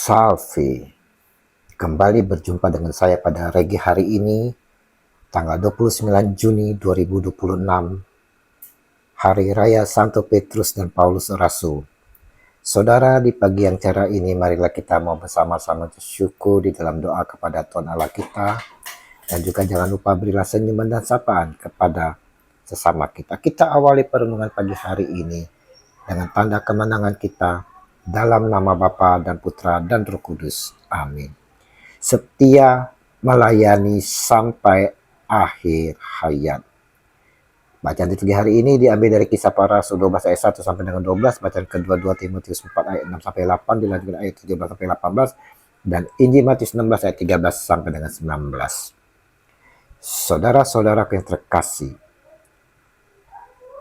Salve, kembali berjumpa dengan saya pada Regi hari ini, tanggal 29 Juni 2026, Hari Raya Santo Petrus dan Paulus Rasul. Saudara, di pagi yang cerah ini, marilah kita mau bersama-sama bersyukur di dalam doa kepada Tuhan Allah kita, dan juga jangan lupa berilah senyuman dan sapaan kepada sesama kita. Kita awali perenungan pagi hari ini dengan tanda kemenangan kita, dalam nama Bapa dan Putra dan Roh Kudus. Amin. Setia melayani sampai akhir hayat. Bacaan liturgi hari ini diambil dari Kisah Para Rasul 12 ayat 1 sampai dengan 12, bacaan kedua 2 Timotius 4 ayat 6 sampai 8, dilanjutkan ayat 17 sampai 18, dan Injil Matius 16 ayat 13 sampai dengan 19. Saudara-saudara yang terkasih,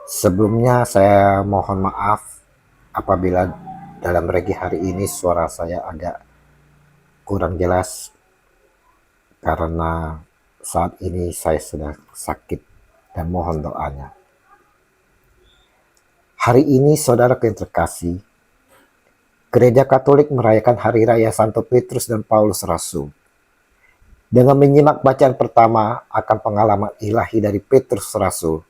sebelumnya saya mohon maaf apabila dalam Regi hari ini suara saya agak kurang jelas karena saat ini saya sedang sakit dan mohon doanya. Hari ini saudara yang terkasih, Gereja Katolik merayakan Hari Raya Santo Petrus dan Paulus Rasul. Dengan menyimak bacaan pertama akan pengalaman ilahi dari Petrus Rasul,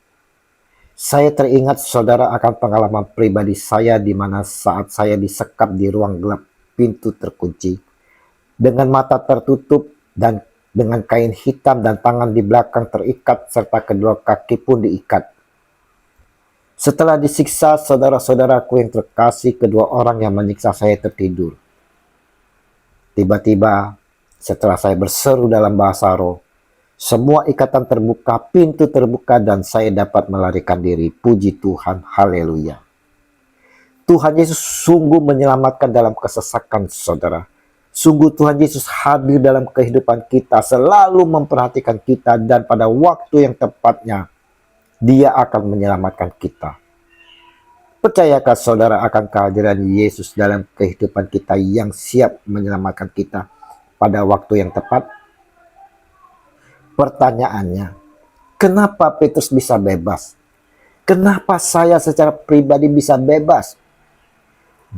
saya teringat saudara akan pengalaman pribadi saya di mana saat saya disekap di ruang gelap, pintu terkunci, dengan mata tertutup dan dengan kain hitam dan tangan di belakang terikat serta kedua kaki pun diikat. Setelah disiksa, saudara-saudaraku yang terkasih, kedua orang yang menyiksa saya tertidur. Tiba-tiba setelah saya berseru dalam bahasa roh, semua ikatan terbuka, pintu terbuka, dan saya dapat melarikan diri. Puji Tuhan, haleluya. Tuhan Yesus sungguh menyelamatkan dalam kesesakan saudara. Sungguh Tuhan Yesus hadir dalam kehidupan kita, selalu memperhatikan kita, dan pada waktu yang tepatnya, Dia akan menyelamatkan kita. Percayakah saudara akan kehadiran Yesus dalam kehidupan kita yang siap menyelamatkan kita pada waktu yang tepat? Pertanyaannya, kenapa Petrus bisa bebas? Kenapa saya secara pribadi bisa bebas?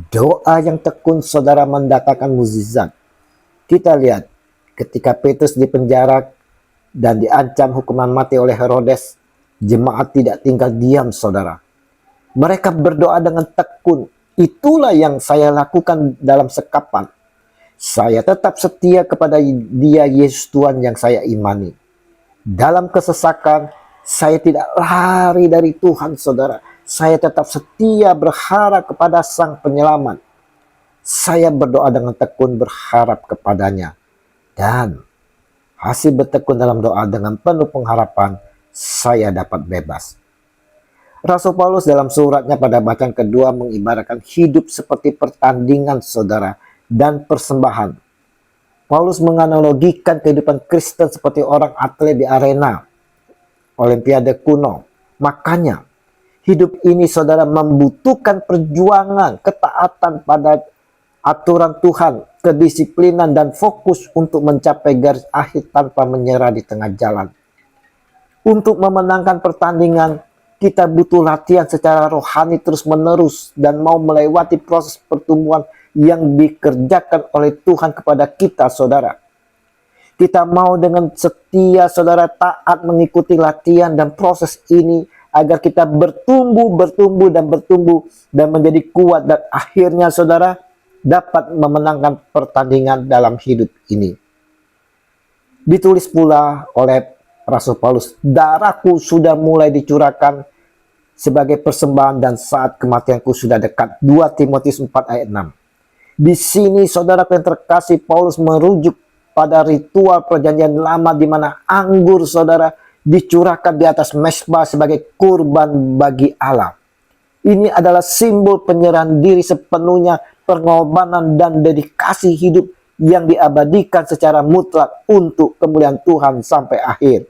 Doa yang tekun saudara mendatangkan mukjizat. Kita lihat ketika Petrus dipenjara dan diancam hukuman mati oleh Herodes, jemaat tidak tinggal diam saudara. Mereka berdoa dengan tekun. Itulah yang saya lakukan dalam sekapan. Saya tetap setia kepada Dia, Yesus Tuhan yang saya imani. Dalam kesesakan, saya tidak lari dari Tuhan, saudara. Saya tetap setia berharap kepada Sang Penyelamat. Saya berdoa dengan tekun berharap kepadanya. Dan hasil bertekun dalam doa dengan penuh pengharapan, saya dapat bebas. Rasul Paulus dalam suratnya pada bacaan kedua mengibaratkan hidup seperti pertandingan, saudara, dan persembahan. Paulus menganalogikan kehidupan Kristen seperti orang atlet di arena Olimpiade kuno. Makanya, hidup ini saudara membutuhkan perjuangan, ketaatan pada aturan Tuhan, kedisiplinan, dan fokus untuk mencapai garis akhir tanpa menyerah di tengah jalan. Untuk memenangkan pertandingan, kita butuh latihan secara rohani terus-menerus dan mau melewati proses pertumbuhan yang dikerjakan oleh Tuhan kepada kita, saudara. Kita mau dengan setia, saudara, taat mengikuti latihan dan proses ini agar kita bertumbuh dan menjadi kuat, dan akhirnya, saudara, dapat memenangkan pertandingan dalam hidup ini. Ditulis pula oleh Rasul Paulus, darahku sudah mulai dicurahkan sebagai persembahan dan saat kematianku sudah dekat. 2 Timotius 4 ayat 6. Di sini saudara yang terkasih, Paulus merujuk pada ritual perjanjian lama di mana anggur saudara dicurahkan di atas mezbah sebagai kurban bagi Allah. Ini adalah simbol penyerahan diri sepenuhnya, pengorbanan dan dedikasi hidup yang diabadikan secara mutlak untuk kemuliaan Tuhan sampai akhir.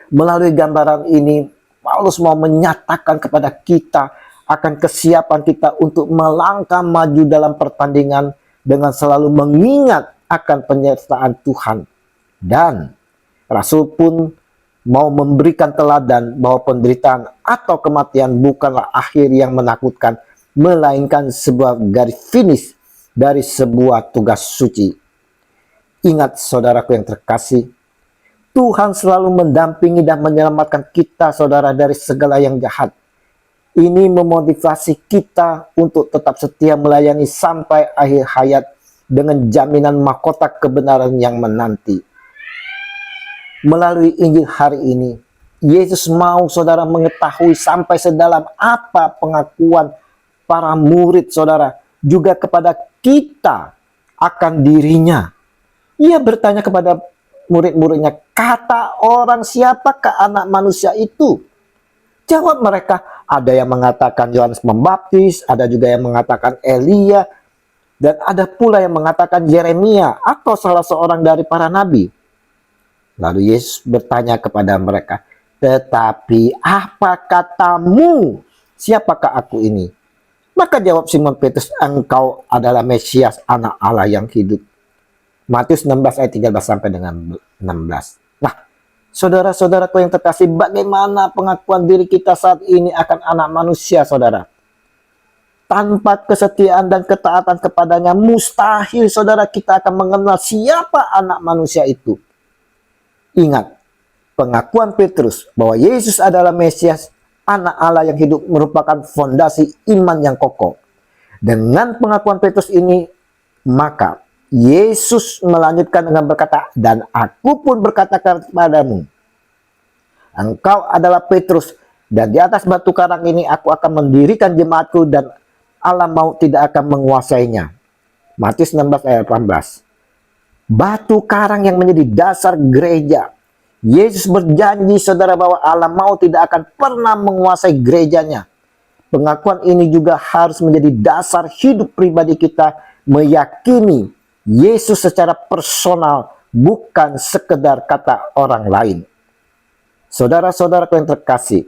Melalui gambaran ini, Paulus mau menyatakan kepada kita akan kesiapan kita untuk melangkah maju dalam pertandingan dengan selalu mengingat akan penyertaan Tuhan. Dan Rasul pun mau memberikan teladan bahwa penderitaan atau kematian bukanlah akhir yang menakutkan, melainkan sebuah garis finish dari sebuah tugas suci. Ingat saudaraku yang terkasih, Tuhan selalu mendampingi dan menyelamatkan kita saudara dari segala yang jahat. Ini memotivasi kita untuk tetap setia melayani sampai akhir hayat dengan jaminan mahkota kebenaran yang menanti. Melalui Injil hari ini, Yesus mau saudara mengetahui sampai sedalam apa pengakuan para murid saudara juga kepada kita akan dirinya. Ia bertanya kepada murid-muridnya, kata orang siapakah anak manusia itu? Jawab mereka, ada yang mengatakan Yohanes Pembaptis, ada juga yang mengatakan Elia, dan ada pula yang mengatakan Yeremia atau salah seorang dari para nabi. Lalu Yesus bertanya kepada mereka, tetapi apa katamu? Siapakah aku ini? Maka jawab Simon Petrus, engkau adalah Mesias, anak Allah yang hidup. Matius 16 ayat 13 sampai dengan 16. Nah, saudara-saudaraku yang terkasih, bagaimana pengakuan diri kita saat ini akan anak manusia, saudara? Tanpa kesetiaan dan ketaatan kepadanya, mustahil saudara kita akan mengenal siapa anak manusia itu. Ingat, pengakuan Petrus bahwa Yesus adalah Mesias, anak Allah yang hidup merupakan fondasi iman yang kokoh. Dengan pengakuan Petrus ini, maka Yesus melanjutkan dengan berkata, dan aku pun berkata kepadamu, engkau adalah Petrus, dan di atas batu karang ini aku akan mendirikan jemaatku dan alam maut tidak akan menguasainya. Matius 16 ayat 18. Batu karang yang menjadi dasar gereja. Yesus berjanji saudara bahwa alam maut tidak akan pernah menguasai gerejanya. Pengakuan ini juga harus menjadi dasar hidup pribadi kita, meyakini Yesus secara personal, bukan sekedar kata orang lain. Saudara-saudaraku yang terkasih,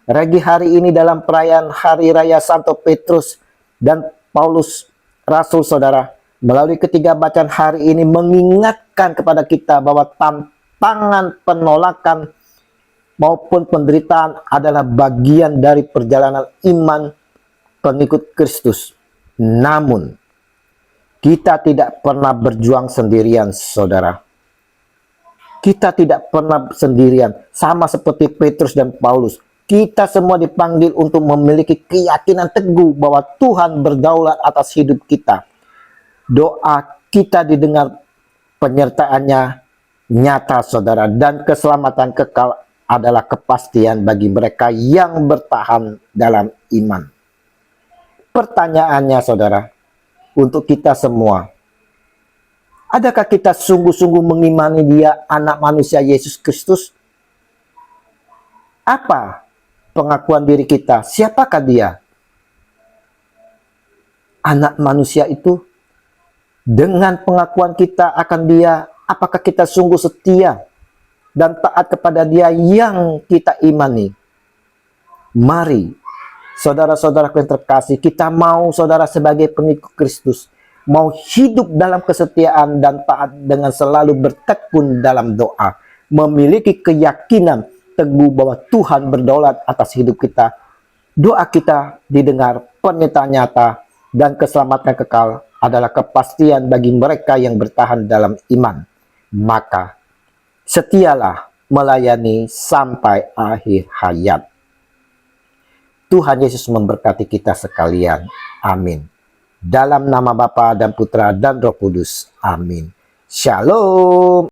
Regi hari ini dalam perayaan Hari Raya Santo Petrus dan Paulus Rasul saudara, melalui ketiga bacaan hari ini mengingatkan kepada kita bahwa tantangan penolakan maupun penderitaan adalah bagian dari perjalanan iman pengikut Kristus. Namun, kita tidak pernah berjuang sendirian, saudara. Kita tidak pernah sendirian, sama seperti Petrus dan Paulus. Kita semua dipanggil untuk memiliki keyakinan teguh bahwa Tuhan berdaulat atas hidup kita. Doa kita didengar, penyertaannya nyata, saudara, dan keselamatan kekal adalah kepastian bagi mereka yang bertahan dalam iman. Pertanyaannya, saudara, untuk kita semua, adakah kita sungguh-sungguh mengimani Dia, anak manusia Yesus Kristus? Apa pengakuan diri kita? Siapakah Dia? Anak manusia itu. Dengan pengakuan kita akan Dia, apakah kita sungguh setia dan taat kepada Dia yang kita imani? Mari, saudara-saudaraku yang terkasih, kita mau saudara sebagai pengikut Kristus, mau hidup dalam kesetiaan dan taat dengan selalu bertekun dalam doa, memiliki keyakinan teguh bahwa Tuhan berdaulat atas hidup kita. Doa kita didengar, pernyataan nyata, dan keselamatan kekal adalah kepastian bagi mereka yang bertahan dalam iman. Maka, setialah melayani sampai akhir hayat. Tuhan Yesus memberkati kita sekalian. Amin. Dalam nama Bapa dan Putra dan Roh Kudus. Amin. Shalom.